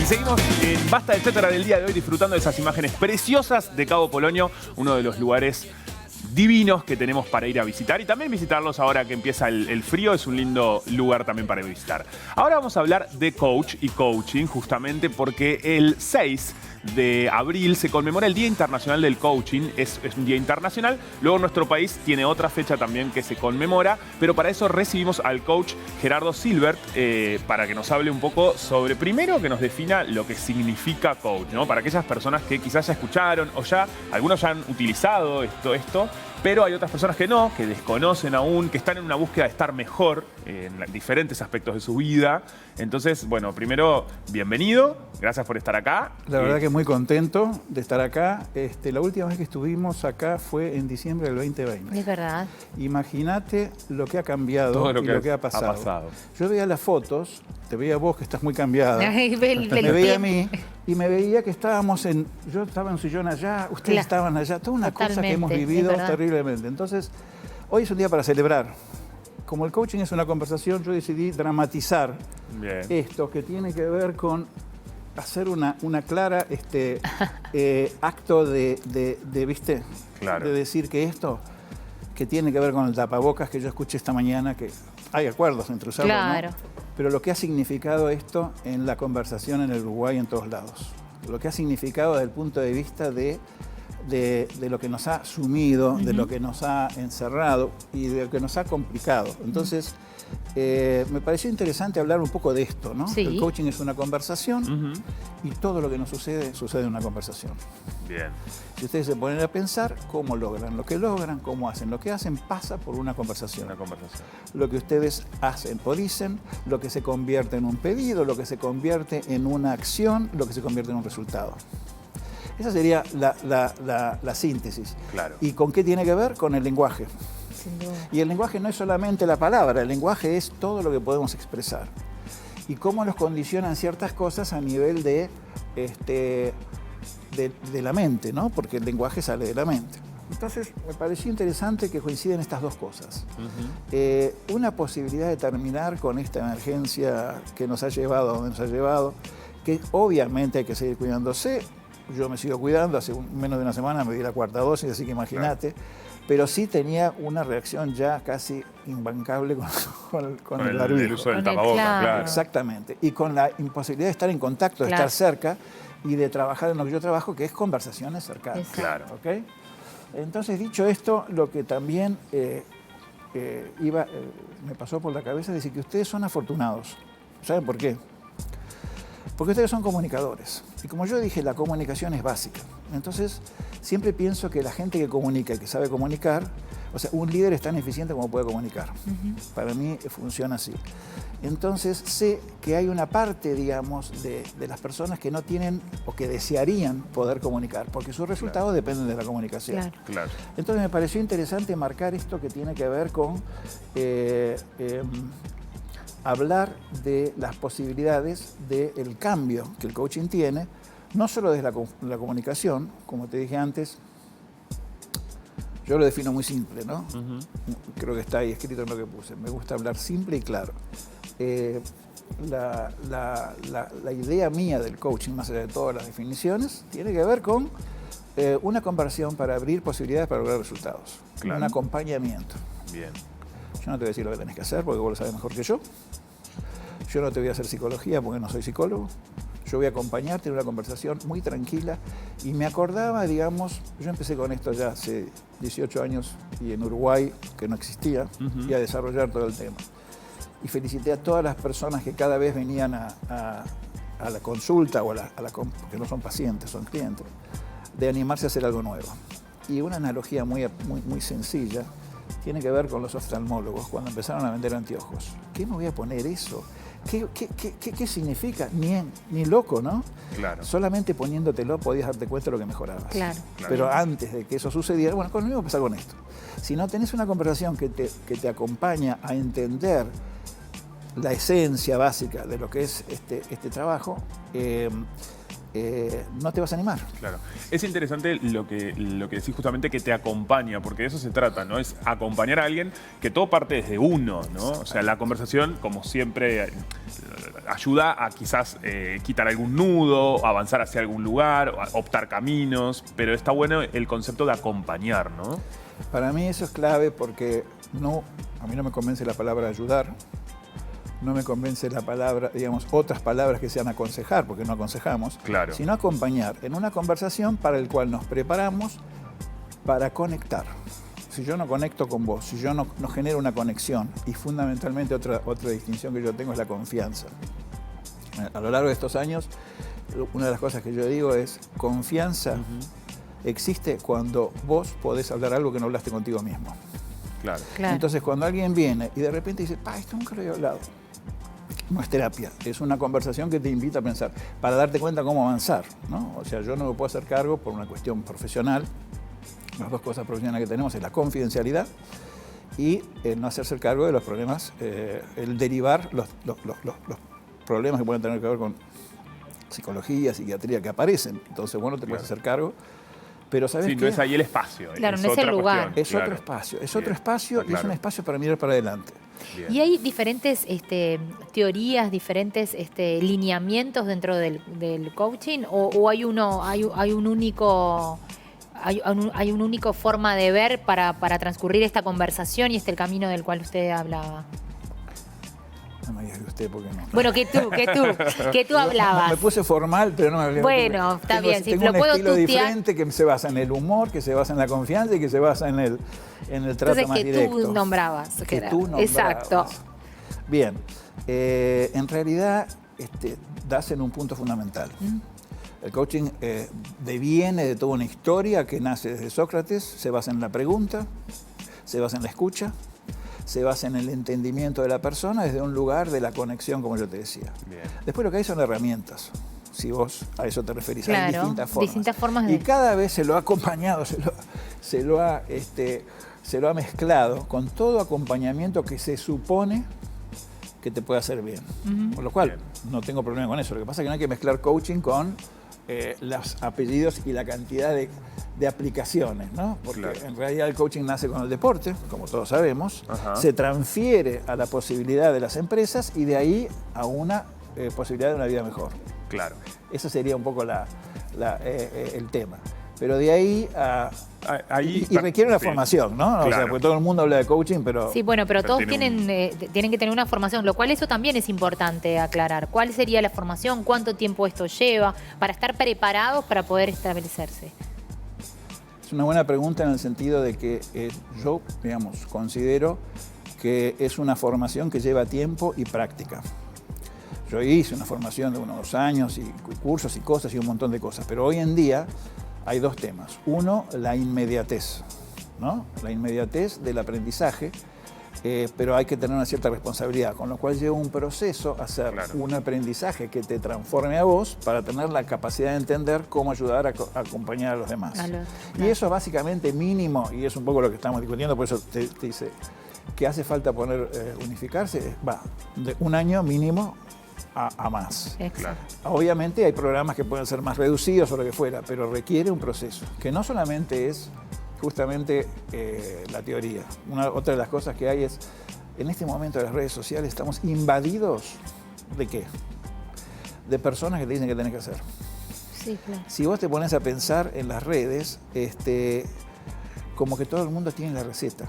Y seguimos en Basta, etcétera, del día de hoy, disfrutando de esas imágenes preciosas de Cabo Polonio, uno de los lugares divinos que tenemos para ir a visitar y también visitarlos ahora que empieza el frío. Es un lindo lugar también para visitar. Ahora vamos a hablar de coach y coaching, justamente porque el 6 de abril se conmemora el Día Internacional del Coaching. Es un día internacional. Luego nuestro país tiene otra fecha también que se conmemora, pero para eso recibimos al coach Gerardo Silbert para que nos hable un poco sobre, primero, que nos defina lo que significa coach, ¿no? Para aquellas personas que quizás ya escucharon o ya, algunos ya han utilizado esto, pero hay otras personas que no, que desconocen aún, que están en una búsqueda de estar mejor en diferentes aspectos de su vida. Entonces, bueno, primero, bienvenido, gracias por estar acá. La verdad que muy contento de estar acá. La última vez que estuvimos acá fue en diciembre del 2020. Es verdad. Imagínate lo que ha cambiado todo y lo que ha pasado. Yo veía las fotos, te veía a vos que estás muy cambiada, me veía a mí y me veía que estábamos yo estaba en un sillón allá, ustedes estaban allá, toda una cosa que hemos vivido terriblemente. Entonces, hoy es un día para celebrar. Como el coaching es una conversación, yo decidí dramatizar esto que tiene que ver con hacer una clara acto ¿viste? Claro. De decir que esto que tiene que ver con el tapabocas que yo escuché esta mañana, que hay acuerdos entre usarlo, claro, ¿no? Pero lo que ha significado esto en la conversación en el Uruguay en todos lados. Lo que ha significado desde el punto de vista de lo que nos ha sumido, de lo que nos ha encerrado y de lo que nos ha complicado. Entonces, me pareció interesante hablar un poco de esto, ¿no? Sí. El coaching es una conversación y todo lo que nos sucede en una conversación. Bien. Si ustedes se ponen a pensar cómo logran lo que logran, cómo hacen lo que hacen, pasa por una conversación. Una conversación. Lo que ustedes hacen o dicen, lo que se convierte en un pedido, lo que se convierte en una acción, lo que se convierte en un resultado. Esa sería la síntesis. Claro. ¿Y con qué tiene que ver? Con el lenguaje. sin duda. Y el lenguaje no es solamente la palabra, el lenguaje es todo lo que podemos expresar. Y cómo nos condicionan ciertas cosas a nivel de la mente, ¿no? Porque el lenguaje sale de la mente. Entonces, me pareció interesante que coinciden estas dos cosas. Una posibilidad de terminar con esta emergencia que nos ha llevado a donde nos ha llevado, que obviamente hay que seguir cuidándose. Yo me sigo cuidando, hace menos de una semana me di la cuarta dosis, así que imagínate. Claro. Pero sí tenía una reacción ya casi imbancable con el barbijo. El uso del tapabocas, claro. Exactamente. Y con la imposibilidad de estar en contacto, de estar cerca y de trabajar en lo que yo trabajo, que es conversaciones cercanas. Claro. ¿Okay? Entonces, dicho esto, lo que también me pasó por la cabeza es decir que ustedes son afortunados. ¿Saben por qué? Porque ustedes son comunicadores. Y como yo dije, la comunicación es básica. Entonces, siempre pienso que la gente que comunica y que sabe comunicar, o sea, un líder es tan eficiente como puede comunicar. Para mí funciona así. Entonces, sé que hay una parte, digamos, de las personas que no tienen o que desearían poder comunicar, porque sus resultados dependen de la comunicación. Claro. Entonces, me pareció interesante marcar esto que tiene que ver con hablar de las posibilidades del cambio que el coaching tiene, no solo desde la comunicación, como te dije antes, yo lo defino muy simple, ¿no? Creo que está ahí escrito en lo que puse. Me gusta hablar simple y claro. La idea mía del coaching, más allá de todas las definiciones, tiene que ver con una conversión para abrir posibilidades para lograr resultados. Claro. Un acompañamiento. Bien. Yo no te voy a decir lo que tenés que hacer porque vos lo sabés mejor que yo. Yo no te voy a hacer psicología porque no soy psicólogo. Yo voy a acompañarte en una conversación muy tranquila. Y me acordaba, digamos, yo empecé con esto ya hace 18 años y en Uruguay, que no existía, y a desarrollar todo el tema. Y felicité a todas las personas que cada vez venían a la consulta o que no son pacientes, son clientes, de animarse a hacer algo nuevo. Y una analogía muy sencilla tiene que ver con los oftalmólogos cuando empezaron a vender anteojos. ¿Qué me voy a poner eso? ¿Qué significa? Ni loco, ¿no? Claro. Solamente poniéndotelo podías darte cuenta de lo que mejorabas. Claro. Pero antes de que eso sucediera, bueno, con lo mismo pasa con esto. Si no tenés una conversación que te acompaña a entender la esencia básica de lo que es este trabajo, no te vas a animar. Claro. Es interesante lo que decís justamente, que te acompaña, porque de eso se trata, ¿no? Es acompañar a alguien, que todo parte desde uno, ¿no? O sea, la conversación, como siempre, ayuda a quizás quitar algún nudo, avanzar hacia algún lugar, optar caminos, pero está bueno el concepto de acompañar, ¿no? Para mí eso es clave porque a mí no me convence la palabra ayudar, no me convence la palabra, digamos, otras palabras que sean aconsejar, porque no aconsejamos, claro, sino acompañar en una conversación para el cual nos preparamos para conectar. Si yo no conecto con vos, si yo no genero una conexión, y fundamentalmente otra distinción que yo tengo es la confianza. A lo largo de estos años, una de las cosas que yo digo es confianza existe cuando vos podés hablar algo que no hablaste contigo mismo. Claro. Entonces, cuando alguien viene y de repente dice, esto nunca lo había hablado. No es terapia, es una conversación que te invita a pensar, para darte cuenta cómo avanzar, ¿no? O sea, yo no me puedo hacer cargo por una cuestión profesional. Las dos cosas profesionales que tenemos es la confidencialidad y el no hacerse cargo de los problemas, el derivar los problemas que pueden tener que ver con psicología, psiquiatría que aparecen. Entonces, bueno, te puedes hacer cargo. Pero ¿sabes qué? No es ahí el espacio. Claro, no es el lugar. Es otro espacio, y es un espacio para mirar para adelante. Bien. Y hay diferentes teorías, diferentes lineamientos dentro del coaching, o hay un único... Hay una única forma de ver para transcurrir esta conversación y el camino del cual usted hablaba. No me digas que usted, porque no. Bueno, que tú hablabas. Me puse formal, pero no me hablé. Bueno, está bien. Tengo un estilo diferente que se basa en el humor, que se basa en la confianza y que se basa en el trato más directo. Entonces, que tú nombrabas. Exacto. Bien. En realidad, das en un punto fundamental. El coaching deviene de toda una historia que nace desde Sócrates, se basa en la pregunta, se basa en la escucha, se basa en el entendimiento de la persona desde un lugar de la conexión, como yo te decía. Bien. Después lo que hay son herramientas, si vos a eso te referís. Claro, hay distintas formas. de... Y cada vez se lo ha acompañado, se lo ha mezclado con todo acompañamiento que se supone que te puede hacer bien. Por lo cual, no tengo problema con eso. Lo que pasa es que no hay que mezclar coaching con los apellidos y la cantidad de aplicaciones, ¿no? Porque en realidad el coaching nace con el deporte, como todos sabemos, se transfiere a la posibilidad de las empresas y de ahí a una posibilidad de una vida mejor. Claro. Eso sería un poco el tema. Pero de ahí a... Y requiere una formación, ¿no? Claro. O sea, porque todo el mundo habla de coaching, pero... Sí, bueno, pero todos tienen que tener una formación, lo cual eso también es importante aclarar. ¿Cuál sería la formación? ¿Cuánto tiempo esto lleva? Para estar preparados para poder establecerse. Es una buena pregunta en el sentido de que yo, digamos, considero que es una formación que lleva tiempo y práctica. Yo hice una formación de unos 2 años y cursos y cosas y un montón de cosas, pero hoy en día hay 2 temas. Uno, la inmediatez, ¿no? La inmediatez del aprendizaje, pero hay que tener una cierta responsabilidad, con lo cual lleva un proceso a hacer un aprendizaje que te transforme a vos para tener la capacidad de entender cómo ayudar a acompañar a los demás. Y eso básicamente mínimo, y es un poco lo que estamos discutiendo, por eso te dice que hace falta unificarse, va de 1 año mínimo a más. Obviamente hay programas que pueden ser más reducidos o lo que fuera, pero requiere un proceso, que no solamente es justamente la teoría. Otra de las cosas que hay es, en este momento de las redes sociales estamos invadidos ¿de qué? De personas que te dicen qué tenés que hacer. Sí, claro. Si vos te pones a pensar en las redes, como que todo el mundo tiene la receta.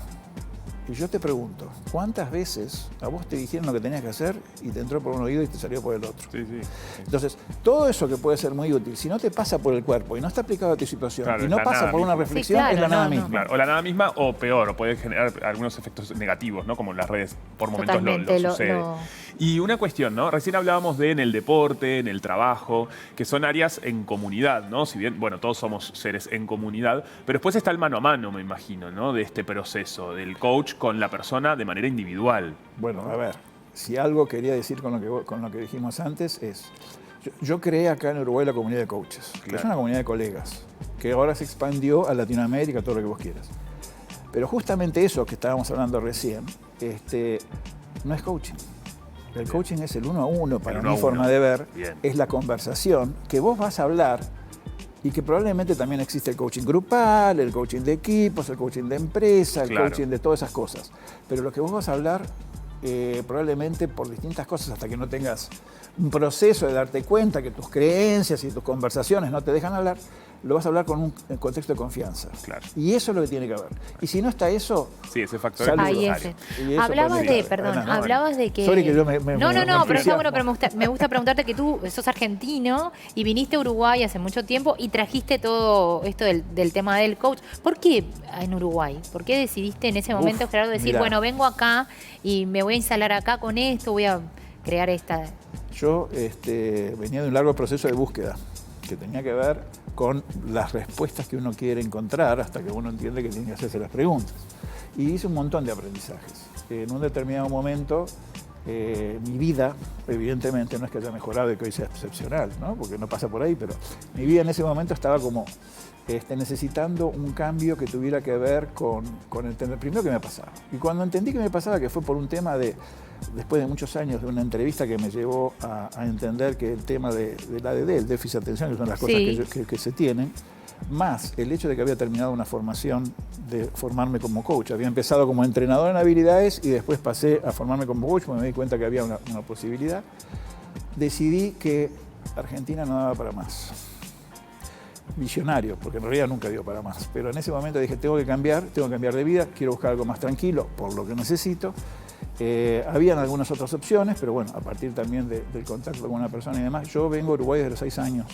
Y yo te pregunto, ¿cuántas veces a vos te dijeron lo que tenías que hacer y te entró por un oído y te salió por el otro? Sí, sí. Entonces, todo eso que puede ser muy útil, si no te pasa por el cuerpo y no está aplicado a tu situación y no pasa por una reflexión, es la nada misma. Claro, o la nada misma o peor, o puede generar algunos efectos negativos, ¿no? Como en las redes por momentos lo sucede. Y una cuestión, ¿no? Recién hablábamos en el deporte, en el trabajo, que son áreas en comunidad, ¿no? Si bien, bueno, todos somos seres en comunidad, pero después está el mano a mano, me imagino, ¿no? De este proceso, del coach con la persona de manera individual. Bueno, a ver, si algo quería decir con lo que dijimos antes es, yo creé acá en Uruguay la comunidad de coaches, que es una comunidad de colegas, que ahora se expandió a Latinoamérica, todo lo que vos quieras. Pero justamente eso que estábamos hablando recién, no es coaching. El coaching es el uno a uno, para uno a mi uno. forma de ver, Bien. es la conversación que vos vas a hablar y que probablemente también existe el coaching grupal, el coaching de equipos, el coaching de empresa, el Claro. coaching de todas esas cosas. Pero lo que vos vas a hablar, probablemente por distintas cosas, hasta que no tengas un proceso de darte cuenta que tus creencias y tus conversaciones no te dejan hablar, lo vas a hablar con un contexto de confianza. Claro. Y eso es lo que tiene que haber. Y si no está eso, Sí, ese factor Saludos. es Ahí necesario. es. Y eso Hablabas para mí de, es clave. perdón, No, no, hablabas de que... Sorry que yo me No, me pero está entusiasmo. bueno, pero me gusta preguntarte que tú sos argentino y viniste a Uruguay hace mucho tiempo y trajiste todo esto del tema del coach. ¿Por qué en Uruguay? ¿Por qué decidiste en ese momento, Uf, Gerardo, decir, mirá. bueno, vengo acá y me voy a instalar acá con esto, voy a crear esta... Yo venía de un largo proceso de búsqueda que tenía que ver con las respuestas que uno quiere encontrar hasta que uno entiende que tiene que hacerse las preguntas. Y hice un montón de aprendizajes. En un determinado momento, mi vida, evidentemente, no es que haya mejorado y que hoy sea excepcional, ¿no? Porque no pasa por ahí, pero mi vida en ese momento estaba como necesitando un cambio que tuviera que ver con entender primero qué me pasaba. Y cuando entendí que me pasaba, que fue por un tema después de muchos años de una entrevista que me llevó a entender que el tema del ADD, el déficit de atención, que son las cosas Sí. que se tienen, más el hecho de que había terminado una formación de formarme como coach. Había empezado como entrenador en habilidades y después pasé a formarme como coach porque me di cuenta que había una posibilidad. Decidí que Argentina no daba para más. Visionario, porque en realidad nunca dio para más. Pero en ese momento dije, tengo que cambiar de vida, quiero buscar algo más tranquilo, por lo que necesito. Habían algunas otras opciones, pero bueno, a partir también del contacto con una persona y demás. Yo vengo a Uruguay desde los 6 años,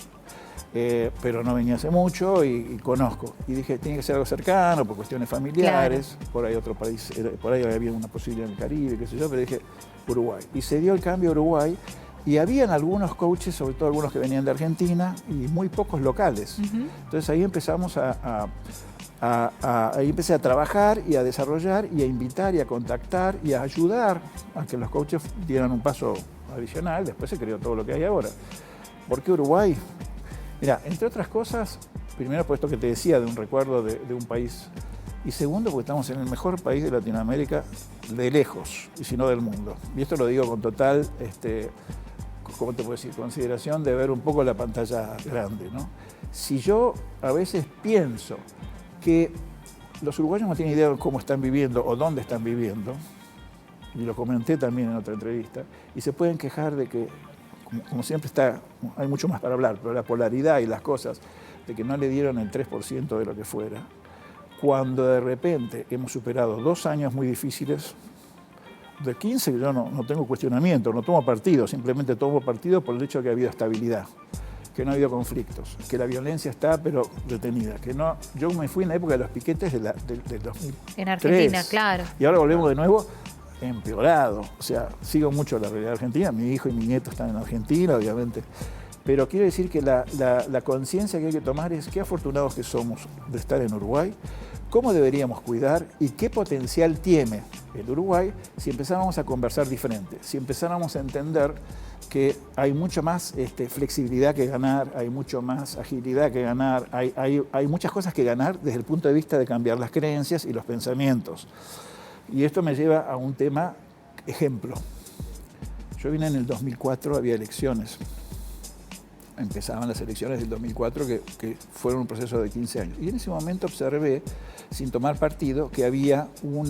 pero no venía hace mucho y conozco. Y dije, tiene que ser algo cercano, por cuestiones familiares, por ahí otro país, por ahí había una posibilidad en el Caribe, qué sé yo, pero dije, Uruguay. Y se dio el cambio a Uruguay. Y habían algunos coaches, sobre todo algunos que venían de Argentina, y muy pocos locales. Entonces ahí empezamos ahí empecé a trabajar y a desarrollar y a invitar y a contactar y a ayudar a que los coaches dieran un paso adicional. Después se creó todo lo que hay ahora. ¿Por qué Uruguay? Mira, entre otras cosas, primero por esto que te decía de un recuerdo de un país, y segundo porque estamos en el mejor país de Latinoamérica de lejos, y si no del mundo. Y esto lo digo con total, ¿cómo te puedo decir?, consideración de ver un poco la pantalla grande, ¿no? Si yo a veces pienso que los uruguayos no tienen idea de cómo están viviendo o dónde están viviendo, y lo comenté también en otra entrevista, y se pueden quejar de que, como siempre hay mucho más para hablar, pero la polaridad y las cosas, de que no le dieron el 3% de lo que fuera, cuando de repente hemos superado 2 años muy difíciles. De 15 yo no tengo cuestionamiento, no tomo partido, simplemente tomo partido por el hecho de que ha habido estabilidad, que no ha habido conflictos, que la violencia está pero detenida, que no. Yo me fui en la época de los piquetes del 2003. En Argentina, claro. Y ahora volvemos de nuevo empeorado. O sea, sigo mucho la realidad argentina, mi hijo y mi nieto están en Argentina, obviamente. Pero quiero decir que la conciencia que hay que tomar es qué afortunados que somos de estar en Uruguay, cómo deberíamos cuidar y qué potencial tiene el Uruguay si empezáramos a conversar diferente, si empezáramos a entender que hay mucho más flexibilidad que ganar, hay mucho más agilidad que ganar, hay muchas cosas que ganar desde el punto de vista de cambiar las creencias y los pensamientos. Y esto me lleva a un tema, ejemplo. Yo vine en el 2004, había elecciones. Empezaban las elecciones del 2004 que fueron un proceso de 15 años. Y en ese momento observé, sin tomar partido, que había un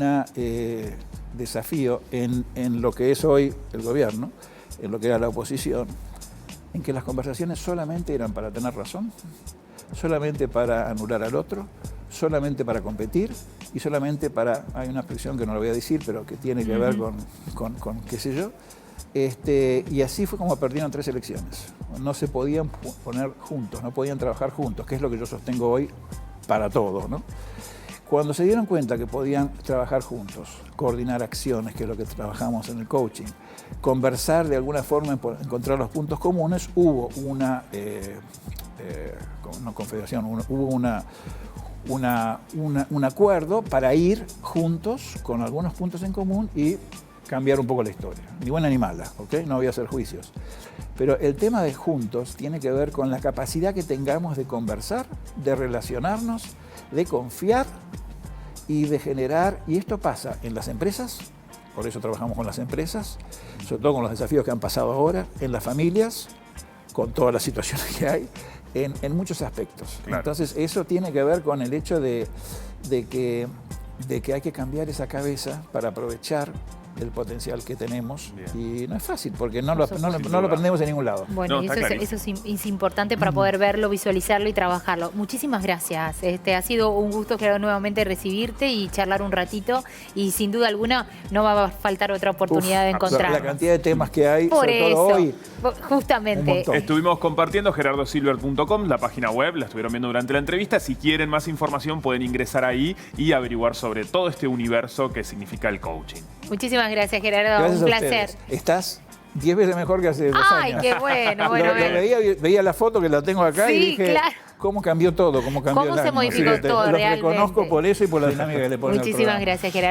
desafío en lo que es hoy el gobierno, en lo que era la oposición, en que las conversaciones solamente eran para tener razón, solamente para anular al otro, solamente para competir y solamente para, hay una expresión que no la voy a decir, pero que tiene que ver con qué sé yo, y así fue como perdieron 3 elecciones. No se podían poner juntos, no podían trabajar juntos, que es lo que yo sostengo hoy para todos, ¿no? Cuando se dieron cuenta que podían trabajar juntos, coordinar acciones, que es lo que trabajamos en el coaching, conversar de alguna forma, encontrar los puntos comunes, hubo una confederación, hubo un acuerdo para ir juntos con algunos puntos en común y cambiar un poco la historia. Ni buena ni mala, ¿ok? No voy a hacer juicios. Pero el tema de juntos tiene que ver con la capacidad que tengamos de conversar, de relacionarnos, de confiar y de generar, y esto pasa en las empresas, por eso trabajamos con las empresas, sobre todo con los desafíos que han pasado ahora, en las familias, con todas las situaciones que hay, en muchos aspectos. Claro. Entonces, eso tiene que ver con el hecho de que hay que cambiar esa cabeza para aprovechar el potencial que tenemos. Bien. Y no es fácil, porque no lo aprendemos en ningún lado. Bueno, no, eso es importante para poder verlo, visualizarlo y trabajarlo. Muchísimas gracias. Ha sido un gusto, claro, nuevamente recibirte y charlar un ratito. Y sin duda alguna no va a faltar otra oportunidad de encontrarnos. La cantidad de temas que hay, por sobre eso, todo hoy. Justamente. Estuvimos compartiendo gerardosilver.com, la página web, la estuvieron viendo durante la entrevista. Si quieren más información pueden ingresar ahí y averiguar sobre todo este universo que significa el coaching. Muchísimas gracias, Gerardo. Gracias un a placer. Ustedes. Estás 10 veces mejor que hace 2 años. Ay, qué bueno. Bueno, veía la foto que la tengo acá sí, y dije, claro. ¿cómo cambió todo? ¿Cómo cambió ¿Cómo el se año? modificó todo Los realmente? reconozco por eso y por la dinámica que le ponen al Muchísimas programa. gracias, Gerardo.